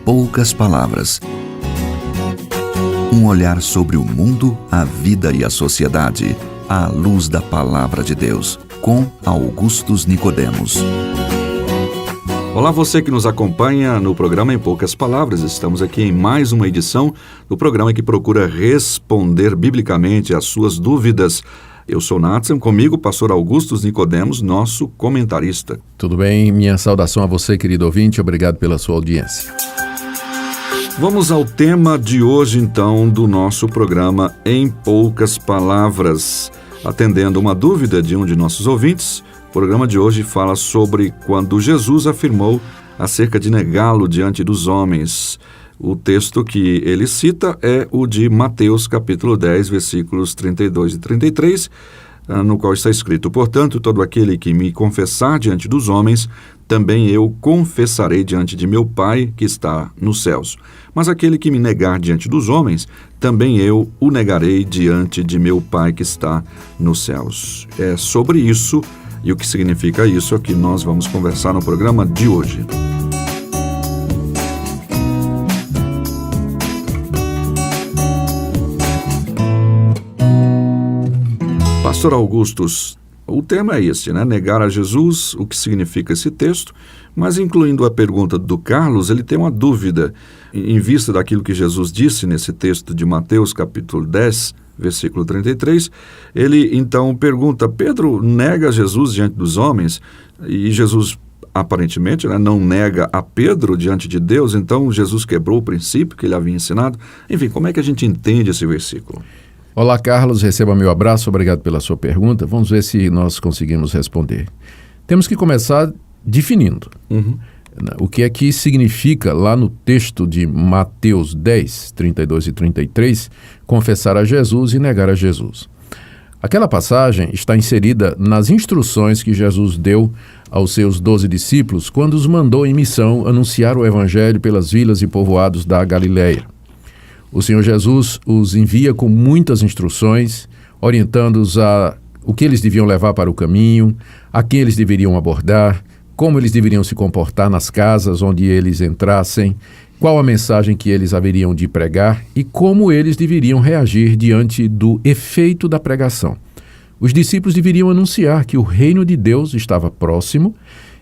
poucas palavras. Um olhar sobre o mundo, a vida e a sociedade, à luz da Palavra de Deus, com Augustus Nicodemos. Olá, você que nos acompanha no programa Em Poucas Palavras. Estamos aqui em mais uma edição do programa que procura responder biblicamente às suas dúvidas. Eu sou Nathan, comigo, pastor Augustus Nicodemos, nosso comentarista. Tudo bem? Minha saudação a você, querido ouvinte. Obrigado pela sua audiência. Vamos ao tema de hoje, então, do nosso programa Em Poucas Palavras. Atendendo uma dúvida de um de nossos ouvintes, o programa de hoje fala sobre quando Jesus afirmou acerca de negá-lo diante dos homens. O texto que ele cita é o de Mateus, capítulo 10, versículos 32 e 33, no qual está escrito: "Portanto, todo aquele que me confessar diante dos homens, também eu confessarei diante de meu Pai que está nos céus. Mas aquele que me negar diante dos homens, também eu o negarei diante de meu Pai que está nos céus." É sobre isso e o que significa isso que nós vamos conversar no programa de hoje. Pastor Augustus, o tema é este, né? Negar a Jesus, o que significa esse texto, mas incluindo a pergunta do Carlos, ele tem uma dúvida em vista daquilo que Jesus disse nesse texto de Mateus, capítulo 10, versículo 33. Ele então pergunta: Pedro nega Jesus diante dos homens e Jesus aparentemente, né, não nega a Pedro diante de Deus, então Jesus quebrou o princípio que ele havia ensinado. Enfim, como é que a gente entende esse versículo? Olá, Carlos, receba meu abraço, obrigado pela sua pergunta. Vamos ver se nós conseguimos responder. Temos que começar definindo o que é que significa lá no texto de Mateus 10, 32 e 33, confessar a Jesus e negar a Jesus. Aquela passagem está inserida nas instruções que Jesus deu aos seus 12 discípulos quando os mandou em missão anunciar o evangelho pelas vilas e povoados da Galileia. O Senhor Jesus os envia com muitas instruções, orientando-os a o que eles deviam levar para o caminho, a quem eles deveriam abordar, como eles deveriam se comportar nas casas onde eles entrassem, qual a mensagem que eles haveriam de pregar e como eles deveriam reagir diante do efeito da pregação. Os discípulos deveriam anunciar que o reino de Deus estava próximo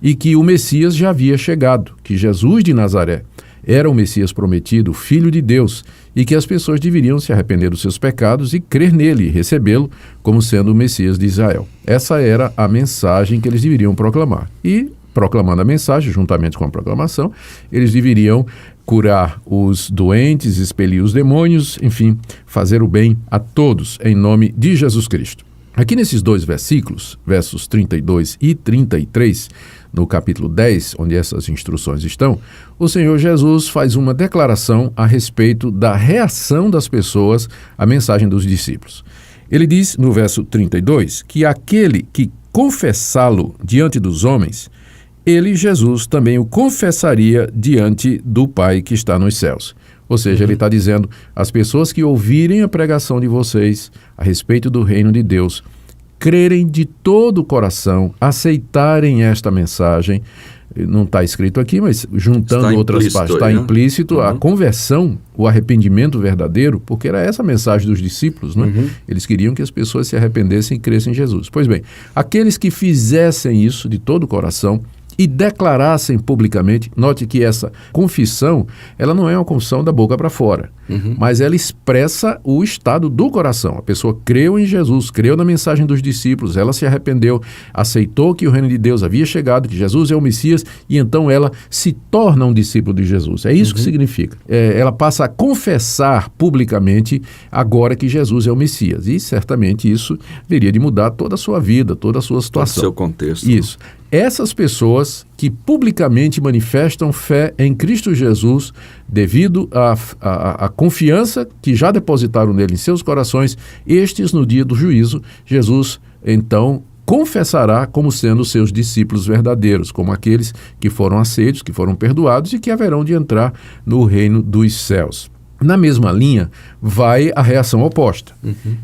e que o Messias já havia chegado, que Jesus de Nazaré era o Messias prometido, o Filho de Deus, e que as pessoas deveriam se arrepender dos seus pecados e crer nele e recebê-lo como sendo o Messias de Israel. Essa era a mensagem que eles deveriam proclamar. E, proclamando a mensagem, juntamente com a proclamação, eles deveriam curar os doentes, expelir os demônios, enfim, fazer o bem a todos, em nome de Jesus Cristo. Aqui nesses dois versículos, versos 32 e 33, no capítulo 10, onde essas instruções estão, o Senhor Jesus faz uma declaração a respeito da reação das pessoas à mensagem dos discípulos. Ele diz, no verso 32, que aquele que confessá-lo diante dos homens, ele, Jesus, também o confessaria diante do Pai que está nos céus. Ou seja, ele está dizendo, as pessoas que ouvirem a pregação de vocês a respeito do reino de Deus, crerem de todo o coração, aceitarem esta mensagem, não está escrito aqui, mas juntando outras partes, está implícito a conversão, o arrependimento verdadeiro, porque era essa a mensagem dos discípulos, né? Eles queriam que as pessoas se arrependessem e crescem em Jesus. Pois bem, aqueles que fizessem isso de todo o coração, e declarassem publicamente, note que essa confissão, ela não é uma confissão da boca para fora, mas ela expressa o estado do coração. A pessoa creu em Jesus, creu na mensagem dos discípulos, ela se arrependeu, aceitou que o reino de Deus havia chegado, que Jesus é o Messias, e então ela se torna um discípulo de Jesus. É isso que significa. Ela passa a confessar publicamente agora que Jesus é o Messias. E certamente isso viria de mudar toda a sua vida, toda a sua situação. Todo o seu contexto. Isso. Essas pessoas que publicamente manifestam fé em Cristo Jesus devido à confiança que já depositaram nele em seus corações, estes no dia do juízo, Jesus então confessará como sendo seus discípulos verdadeiros, como aqueles que foram aceitos, que foram perdoados e que haverão de entrar no reino dos céus. Na mesma linha, vai a reação oposta.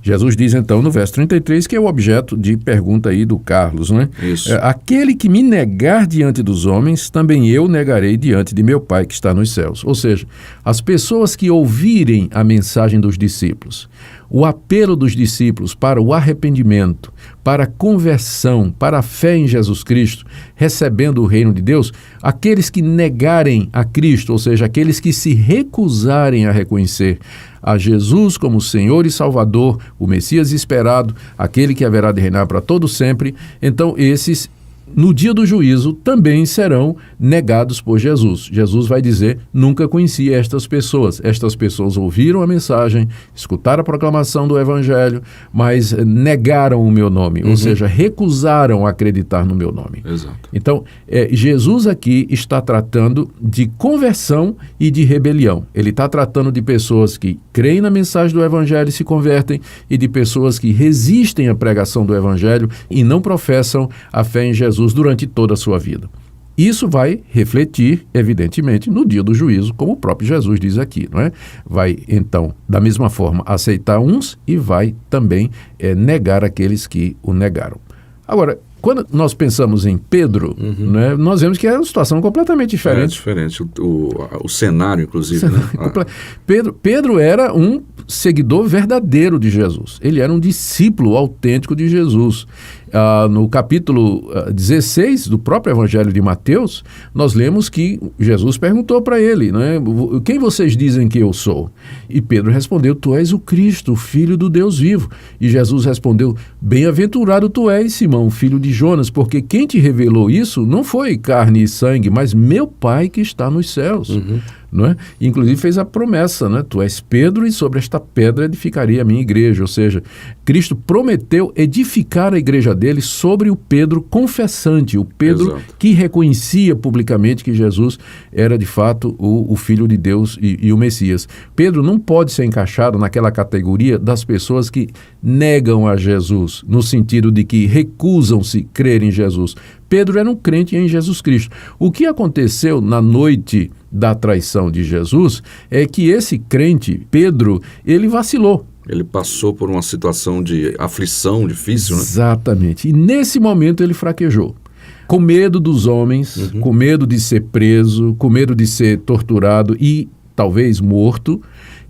Jesus diz, então, no verso 33, que é o objeto de pergunta aí do Carlos, né? Isso. Aquele que me negar diante dos homens, também eu negarei diante de meu Pai que está nos céus. Ou seja, as pessoas que ouvirem a mensagem dos discípulos, o apelo dos discípulos para o arrependimento, para a conversão, para a fé em Jesus Cristo, recebendo o reino de Deus, aqueles que negarem a Cristo, ou seja, aqueles que se recusarem a reconhecer a Jesus como Senhor e Salvador, o Messias esperado, aquele que haverá de reinar para todo sempre, então esses, no dia do juízo, também serão negados por Jesus. Jesus vai dizer, nunca conheci estas pessoas. Estas pessoas ouviram a mensagem, escutaram a proclamação do Evangelho, mas negaram o meu nome, ou seja, recusaram acreditar no meu nome. Exato. Então, Jesus aqui está tratando de conversão e de rebelião. Ele está tratando de pessoas que creem na mensagem do Evangelho e se convertem, e de pessoas que resistem à pregação do Evangelho e não professam a fé em Jesus durante toda a sua vida. Isso vai refletir, evidentemente, no dia do juízo, como o próprio Jesus diz aqui, não é? Vai, então, da mesma forma, aceitar uns e vai também negar aqueles que o negaram. Agora, quando nós pensamos em Pedro, né, nós vemos que é uma situação completamente diferente. É diferente, o cenário, inclusive. Né? Pedro era um seguidor verdadeiro de Jesus. Ele era um discípulo autêntico de Jesus. No capítulo 16 do próprio Evangelho de Mateus, nós lemos que Jesus perguntou para ele, né, quem vocês dizem que eu sou? E Pedro respondeu, tu és o Cristo, o Filho do Deus vivo. E Jesus respondeu, bem-aventurado tu és, Simão, filho de Jonas, porque quem te revelou isso não foi carne e sangue, mas meu Pai que está nos céus. Não é? Inclusive fez a promessa, né? Tu és Pedro e sobre esta pedra edificarei a minha igreja. Ou seja, Cristo prometeu edificar a igreja dele sobre o Pedro confessante, o Pedro Exato. que reconhecia publicamente que Jesus era de fato o Filho de Deus e o Messias. Pedro não pode ser encaixado naquela categoria das pessoas que negam a Jesus, no sentido de que recusam-se crer em Jesus. Pedro era um crente em Jesus Cristo. O que aconteceu na noite da traição de Jesus é que esse crente, Pedro, ele vacilou. Ele passou por uma situação de aflição difícil, né? Exatamente. E nesse momento ele fraquejou. Com medo dos homens, com medo de ser preso, com medo de ser torturado e talvez morto.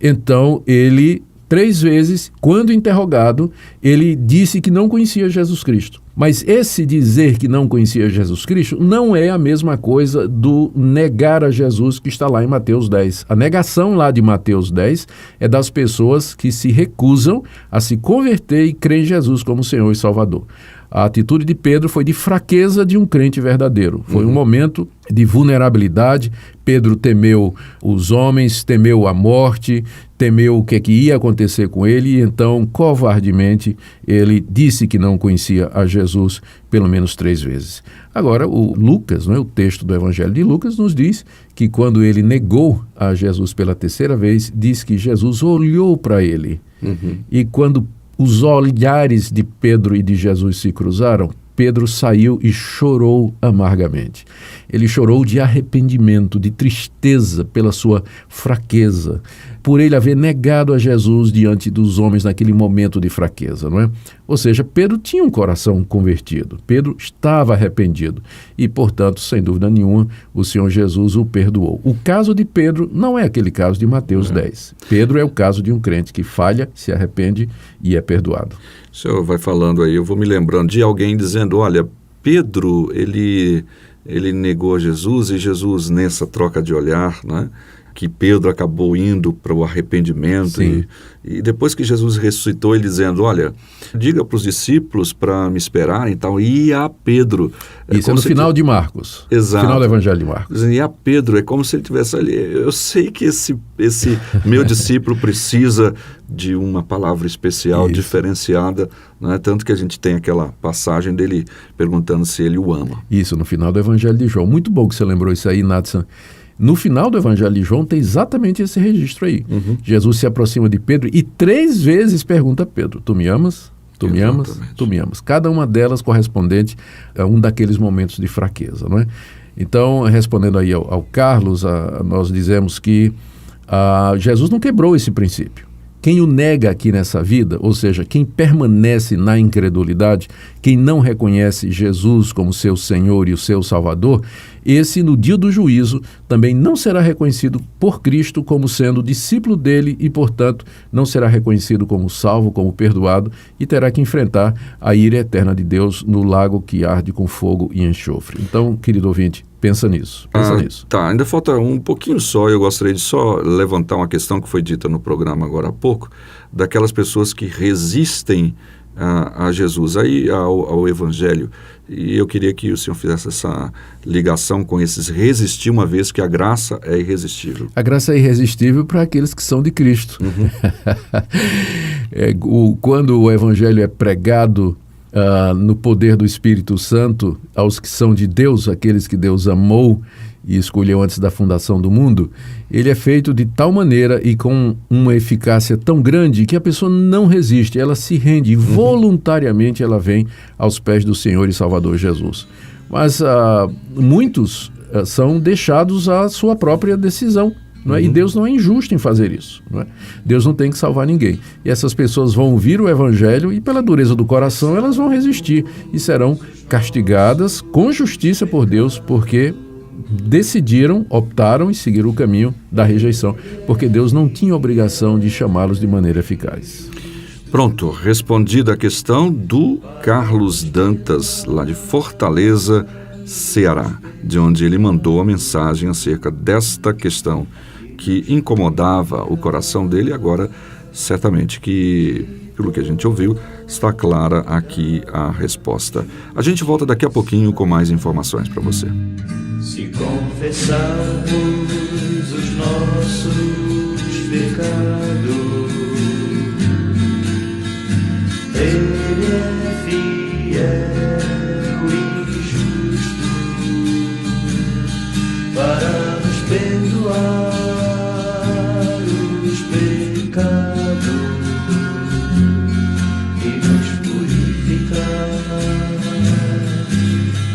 Então ele, 3 vezes, quando interrogado, ele disse que não conhecia Jesus Cristo. Mas esse dizer que não conhecia Jesus Cristo não é a mesma coisa do negar a Jesus que está lá em Mateus 10. A negação lá de Mateus 10 é das pessoas que se recusam a se converter e crer em Jesus como Senhor e Salvador. A atitude de Pedro foi de fraqueza de um crente verdadeiro. Foi um momento de vulnerabilidade. Pedro temeu os homens, temeu a morte, temeu o que ia acontecer com ele, e então, covardemente, ele disse que não conhecia a Jesus pelo menos 3 vezes. Agora, o Lucas, o texto do Evangelho de Lucas, nos diz que quando ele negou a Jesus pela 3ª vez, diz que Jesus olhou para ele. E quando os olhares de Pedro e de Jesus se cruzaram, Pedro saiu e chorou amargamente. Ele chorou de arrependimento, de tristeza pela sua fraqueza, por ele haver negado a Jesus diante dos homens naquele momento de fraqueza, não é? Ou seja, Pedro tinha um coração convertido, Pedro estava arrependido e, portanto, sem dúvida nenhuma, o Senhor Jesus o perdoou. O caso de Pedro não é aquele caso de Mateus 10. Pedro é o caso de um crente que falha, se arrepende e é perdoado. O senhor vai falando aí, eu vou me lembrando de alguém dizendo, olha, Pedro, ele negou a Jesus, e Jesus, nessa troca de olhar, né, que Pedro acabou indo para o arrependimento, e depois que Jesus ressuscitou, ele dizendo, olha, diga para os discípulos para me esperarem e tal, e a Pedro... Isso é no final de Marcos. Exato. Final do Evangelho de Marcos. E a Pedro, é como se ele tivesse ali, eu sei que esse meu discípulo precisa de uma palavra especial, diferenciada, né? Tanto que a gente tem aquela passagem dele perguntando se ele o ama. Isso, no final do Evangelho de João. Muito bom que você lembrou isso aí, Nathan. No final do Evangelho de João tem exatamente esse registro aí. Jesus se aproxima de Pedro e 3 vezes pergunta a Pedro, tu me amas? Tu me amas? Tu me amas? Cada uma delas correspondente a um daqueles momentos de fraqueza, não é? Então, respondendo aí ao Carlos, nós dizemos que Jesus não quebrou esse princípio. Quem o nega aqui nessa vida, ou seja, quem permanece na incredulidade, quem não reconhece Jesus como seu Senhor e o seu Salvador, esse no dia do juízo também não será reconhecido por Cristo como sendo discípulo dele e, portanto, não será reconhecido como salvo, como perdoado e terá que enfrentar a ira eterna de Deus no lago que arde com fogo e enxofre. Então, querido ouvinte, pensa nisso. Tá, ainda falta um pouquinho só. Eu gostaria de só levantar uma questão que foi dita no programa agora há pouco, daquelas pessoas que resistem a Jesus, ao Evangelho. E eu queria que o senhor fizesse essa ligação com esses resistir, uma vez que a graça é irresistível. A graça é irresistível para aqueles que são de Cristo. Quando o Evangelho é pregado no poder do Espírito Santo aos que são de Deus, aqueles que Deus amou e escolheu antes da fundação do mundo, ele é feito de tal maneira e com uma eficácia tão grande que a pessoa não resiste, ela se rende, voluntariamente ela vem aos pés do Senhor e Salvador Jesus. Mas muitos são deixados à sua própria decisão. Não é? E Deus não é injusto em fazer isso. Não é? Deus não tem que salvar ninguém. E essas pessoas vão ouvir o Evangelho e, pela dureza do coração, elas vão resistir e serão castigadas com justiça por Deus, porque decidiram, optaram e seguiram o caminho da rejeição, porque Deus não tinha obrigação de chamá-los de maneira eficaz. Pronto, respondida a questão do Carlos Dantas, lá de Fortaleza, Ceará, de onde ele mandou a mensagem acerca desta questão que incomodava o coração dele. Agora, certamente que, pelo que a gente ouviu, está clara aqui a resposta. A gente volta daqui a pouquinho com mais informações para você. Se confessarmos os nossos pecados, Ele é fiel e justo para nos perdoar os pecados e nos purificar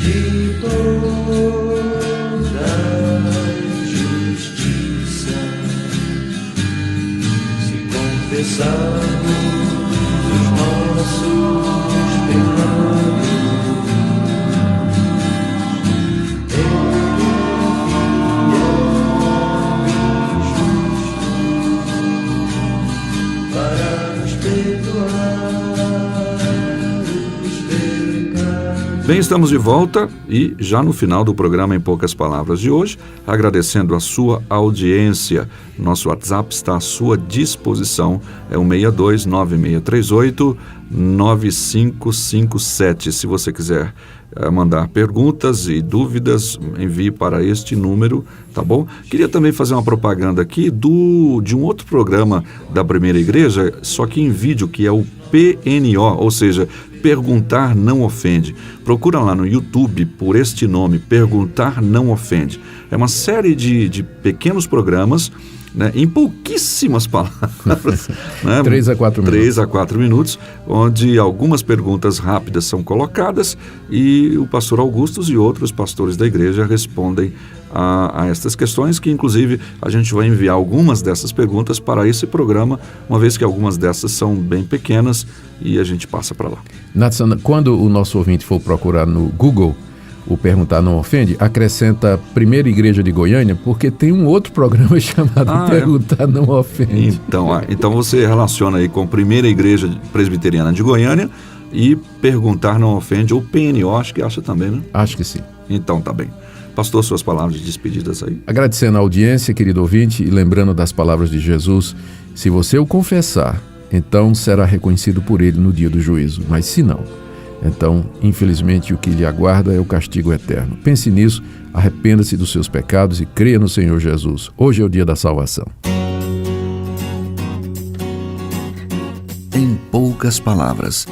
de toda injustiça. Se confessarmos os nossos pecados, Bem, estamos de volta e já no final do programa Em Poucas Palavras de hoje, agradecendo a sua audiência. Nosso WhatsApp está à sua disposição, é o 6296389557. Se você quiser mandar perguntas e dúvidas, envie para este número, tá bom? Queria também fazer uma propaganda aqui de um outro programa da Primeira Igreja, só que em vídeo, que é o PNO, ou seja, Perguntar Não Ofende. Procura lá no YouTube por este nome, Perguntar Não Ofende. É uma série de pequenos programas, né, em pouquíssimas palavras, né, 3 a 4 minutos. 3 a 4 minutos, onde algumas perguntas rápidas são colocadas e o pastor Augustus e outros pastores da igreja respondem a estas questões, que inclusive a gente vai enviar algumas dessas perguntas para esse programa, uma vez que algumas dessas são bem pequenas e a gente passa para lá. Natsan, quando o nosso ouvinte for procurar no Google o Perguntar Não Ofende, acrescenta Primeira Igreja de Goiânia, porque tem um outro programa chamado Perguntar Não Ofende. Então você relaciona aí com Primeira Igreja Presbiteriana de Goiânia e Perguntar Não Ofende, ou PNO, acho que acha também, né? Acho que sim. Então tá bem. Pastor, suas palavras de despedidas aí. Agradecendo a audiência, querido ouvinte, e lembrando das palavras de Jesus: se você o confessar, então será reconhecido por ele no dia do juízo, mas se não, então, infelizmente, o que lhe aguarda é o castigo eterno. Pense nisso, arrependa-se dos seus pecados e creia no Senhor Jesus. Hoje é o dia da salvação. Em poucas palavras,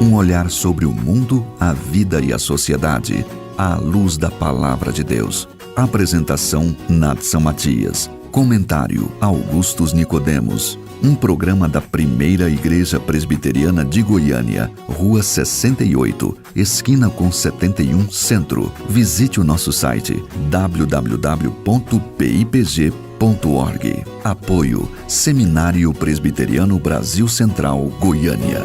um olhar sobre o mundo, a vida e a sociedade, à luz da Palavra de Deus. Apresentação, Natsan Matias. Comentário, Augustus Nicodemos. Um programa da Primeira Igreja Presbiteriana de Goiânia, Rua 68, esquina com 71, Centro. Visite o nosso site www.pipg.org.br. Apoio Seminário Presbiteriano Brasil Central, Goiânia.